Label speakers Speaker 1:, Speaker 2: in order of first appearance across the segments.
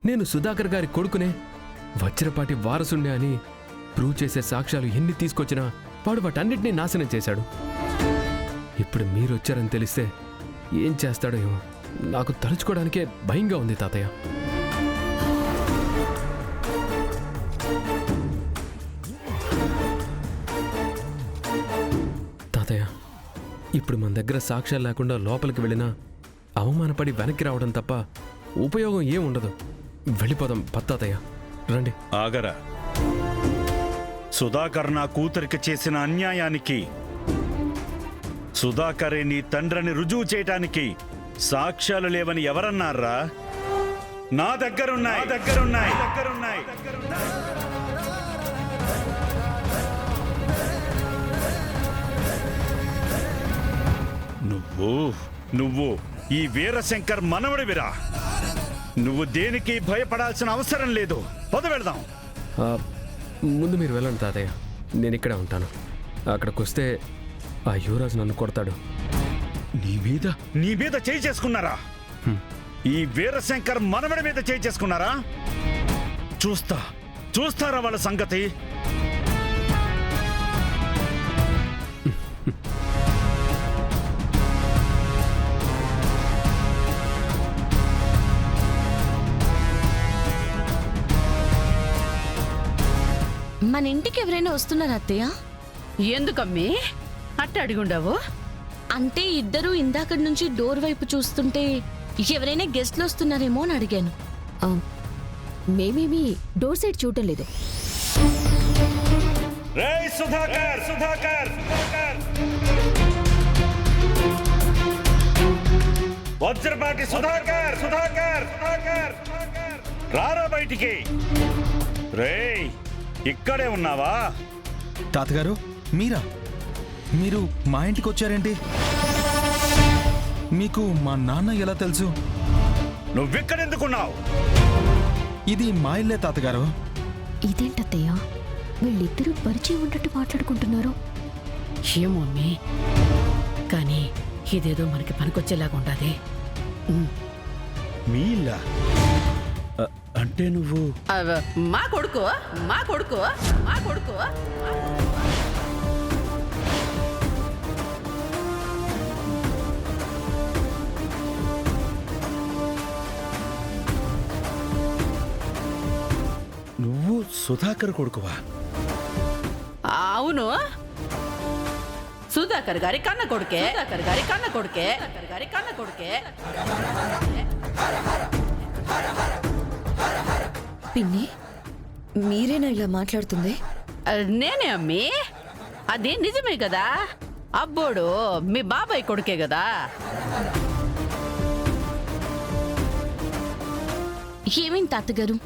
Speaker 1: నేను సుధాకర్ గారి కొడుకునే, వజ్రపాటి వారసుండే అని ప్రూవ్ చేసే సాక్ష్యాలు ఎన్ని తీసుకొచ్చినా వాడు వాటన్నిటినీ నాశనం చేశాడు. ఇప్పుడు మీరొచ్చారని తెలిస్తే ఏం చేస్తాడో ఏమో, నాకు తలుచుకోవడానికే భయంగా ఉంది తాతయ్య. తాతయ్య, ఇప్పుడు మన దగ్గర సాక్ష్యాలు లేకుండా లోపలికి వెళ్ళినా అవమానపడి వెనక్కి రావడం తప్ప ఉపయోగం ఏం ఉండదు. వెళ్ళిపోదాం పత్తాతయ్య, రండి.
Speaker 2: ఆగరా. సుధాకర్ నా కూతురికి చేసిన అన్యాయానికి, సుధాకరే నీ తండ్రిని రుజువు చేయటానికి సాక్ష్యాలు లేవని ఎవరన్నారా? నా దగ్గరున్నాయి. నువ్వు ఈ వీరశంకర్ మనవడివిరా. నువ్వు దేనికి భయపడాల్సిన అవసరం లేదు. పద వెళదాం.
Speaker 1: ముందు మీరు వెళ్ళండి తాతయ్య, నేను ఇక్కడే ఉంటాను. అక్కడికి వస్తే ఆ యువరాజు నన్ను కొడతాడు.
Speaker 2: నీ మీద చేయి చేసుకున్నారా? ఈ వీరశంకర్ మనవడి మీద చేయి చేసుకున్నారా? చూస్తారా వాళ్ళ సంగతి?
Speaker 3: మన ఇంటికి ఎవరైనా వస్తున్నారా అత్తయ్య?
Speaker 4: ఎందుకమ్మి అట్ట అడిగుండావు?
Speaker 3: అంటే ఇద్దరు ఇందాకటి నుంచి డోర్ వైపు చూస్తుంటే ఎవరైనా గెస్ట్లు వస్తున్నారేమో అని అడిగాను.
Speaker 5: మేమేమి డోర్ సైడ్ చూడటం లేదు.
Speaker 2: వజ్రపాటి సుధాకర్ రారా బయటికి. రేయ్, ఇక్కడే ఉన్నావా?
Speaker 6: తాతగారు, మీరు మా ఇంటికి వచ్చారేంటి? మీకు మా నాన్న ఎలా తెలుసు?
Speaker 2: నువ్వెక్కడెందుకున్నావు?
Speaker 6: ఇది మా ఇల్లే తాతగారు.
Speaker 5: ఇదేంటత్తయ్య, వీళ్ళిద్దరూ పరిచయం ఉన్నట్టు మాట్లాడుకుంటున్నారు.
Speaker 4: ఏమో అమ్మి, కానీ ఇదేదో మనకి పనికొచ్చేలాగా ఉండాది.
Speaker 2: మీ ఇల్లా? అంటే నువ్వు
Speaker 4: మా కొడుకు.
Speaker 2: నువ్వు సుధాకర్ కొడుకువా?
Speaker 4: అవును, సుధాకర్ గారి కన్న కొడుకే.
Speaker 5: పిన్ని, మీరేనా ఇలా మాట్లాడుతుంది?
Speaker 4: నేనే అమ్మి. అది నిజమే కదా. అబ్బోడు మీ బాబాయ్ కొడుకే కదా.
Speaker 3: ఏమేం తాతగారు,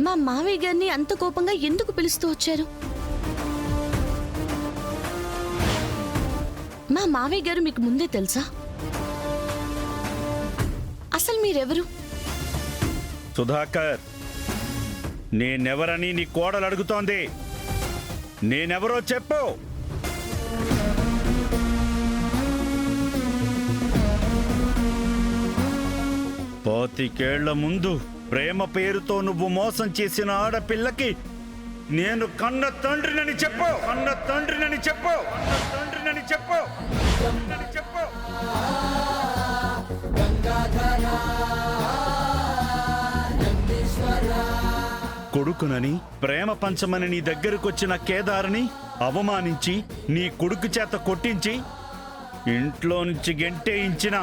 Speaker 3: మా మావయ్య గారిని అంత కోపంగా ఎందుకు పిలుస్తూ వచ్చారు? మా మావయ్య గారు మీకు ముందే తెలుసా? అసలు మీరెవరు?
Speaker 2: సుధాకర్, నేనెవరని నీ కోడలు అడుగుతోంది. నేనెవరో చెప్పు. పాతికేళ్ల ముందు ప్రేమ పేరుతో నువ్వు మోసం చేసిన ఆడపిల్లకి నేను కన్న తండ్రినని చెప్పు. కొడుకునని, ప్రేమ పంచమని నీ దగ్గరకొచ్చిన కేదార్ని అవమానించి, నీ కొడుకు చేత కొట్టించి, ఇంట్లో నుంచి గెంటేయించిన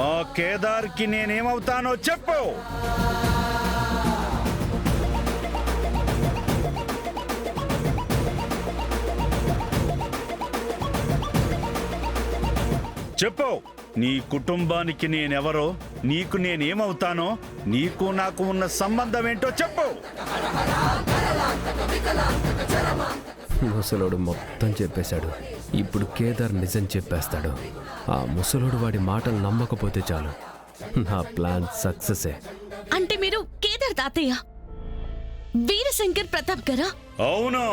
Speaker 2: ఆ కేదార్కి నేనేమవుతానో చెప్పు. చెప్పు. నీ కుటుంబానికి నేనెవరో, నీకు నేనేమవుతానో, నీకు నాకు ఉన్న సంబంధం ఏంటో చెప్పు.
Speaker 1: ముసలోడు మొత్తం చెప్పేశాడు. ఇప్పుడు కేదార్ నిజం చెప్పేస్తాడు. ఆ ముసలోడు వాడి మాటలు నమ్మకపోతే చాలు, నా ప్లాన్ సక్సెసే.
Speaker 3: అంటే మీరు కేదార్ తాతయ్య, వీరశంకర్ ప్రతాప్ గారా?
Speaker 2: అవును.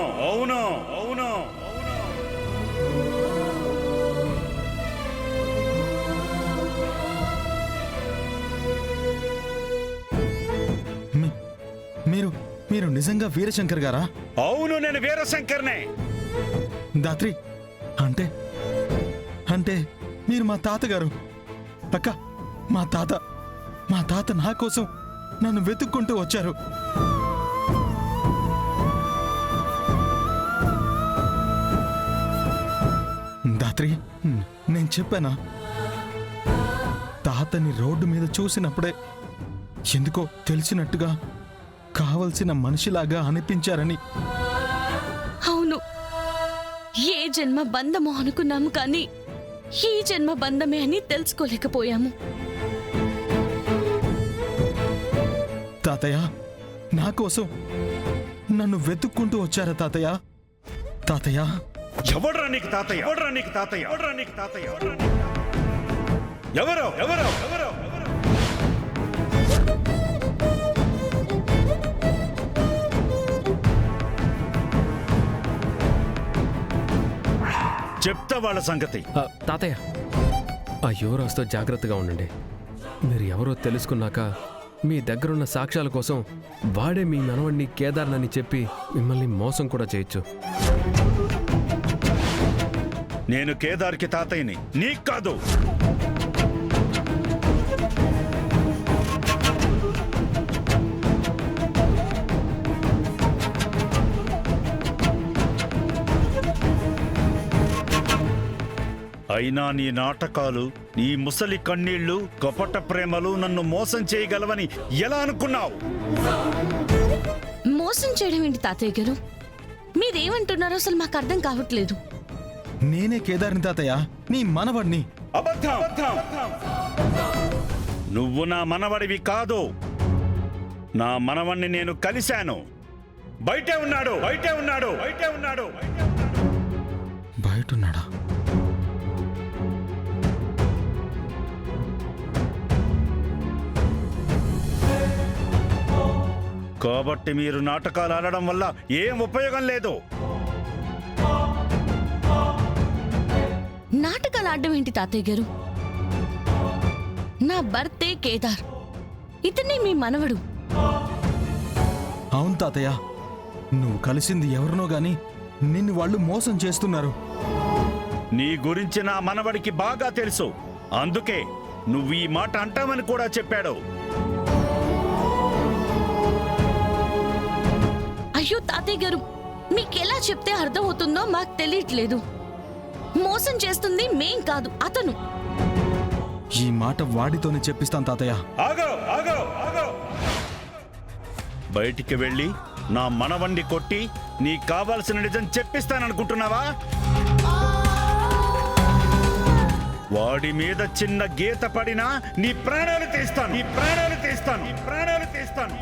Speaker 6: మీరు మీరు నిజంగా వీరశంకర్ గారా?
Speaker 2: అవును, నేను వీరశంకర్నే.
Speaker 6: దాత్రి అంటే అంటే మీరు మా తాతగారు. అక్క, మా తాత నా కోసం నన్ను వెతుక్కుంటూ వచ్చారు. దాత్రి, నేను చెప్పానా, తాతని రోడ్డు మీద చూసినప్పుడే ఎందుకో తెలిసినట్టుగా కావలసిన మనిషిలాగా అనిపించారని.
Speaker 3: అవును, ఏ జన్మ బంధమో అనుకున్నాము కానీ ఈ జన్మ బంధమే అని తెలుసుకోలేకపోయాము.
Speaker 6: తాతయ్య, నా కోసం నన్ను వెతుక్కుంటూ వచ్చారా తాతయ్య? తాతయ్య,
Speaker 2: ఎవడ్రా నీకు తాతయ్య? ఎవడ్రా నీకు తాతయ్య? ఎవడ్రా నీకు తాతయ్య? ఎవరో ఎవరో ఎవరో చెప్తా వాళ్ళ సంగతి.
Speaker 1: తాతయ్య, ఆ యువరాజుతో జాగ్రత్తగా ఉండండి. మీరు ఎవరో తెలుసుకున్నాక మీ దగ్గరున్న సాక్ష్యాల కోసం వాడే మీ మనవణ్ణి కేదార్నని చెప్పి మిమ్మల్ని మోసం కూడా చేయొచ్చు.
Speaker 2: నేను కేదార్కి తాతయ్యని, నీకు కాదు. అయినా నీ నాటకాలు, నీ ముసలి కన్నీళ్లు, కపట ప్రేమలు నన్ను మోసం చేయగలవని ఎలా అనుకున్నావు?
Speaker 3: మోసం చేయడం ఏంటి తాతయ్య గారు? మీరేమంటున్నారో అసలు మాకు అర్థం కావట్లేదు.
Speaker 6: నేనే కేదార్ని తాతయ్య, నీ మనవడిని.
Speaker 2: అబద్ధం! నువ్వు నా మనవడివి కాదు. నా మనవణ్ణి నేను కలిశాను. బయటే ఉన్నాడు.
Speaker 6: బయటున్నాడా?
Speaker 2: కాబట్టి మీరు నాటకాలు ఆడడం వల్ల ఏం ఉపయోగం లేదు.
Speaker 3: నాటకాలు ఆడడం ఏంటి తాతయ్య గారు? నా భర్తే కేదార్, ఇతనే మీ మనవడు.
Speaker 6: అవును తాతయ్య, నువ్వు కలిసింది ఎవరినో గాని నిన్ను వాళ్ళు మోసం చేస్తున్నారు.
Speaker 2: నీ గురించి నా మనవడికి బాగా తెలుసు. అందుకే నువ్వు ఈ మాట అంటామని కూడా చెప్పాడు.
Speaker 3: అయ్యో తాతయ్య గారు, మీకెలా చెప్తే అర్థమవుతుందో మాకు తెలియట్లేదు. మోసం చేస్తుంది మేం కాదు, అతను.
Speaker 6: ఈ మాట వాడితోనే చెప్పిస్తాను తాతయ్య.
Speaker 2: ఆగో! బయటికి వెళ్ళి నా మనవణ్ణి కొట్టి నీకు కావాల్సిన నిజం చెప్పిస్తాననుకుంటున్నావా? వాడి మీద చిన్న గీత పడినా నీ ప్రాణాలు తీస్తాను.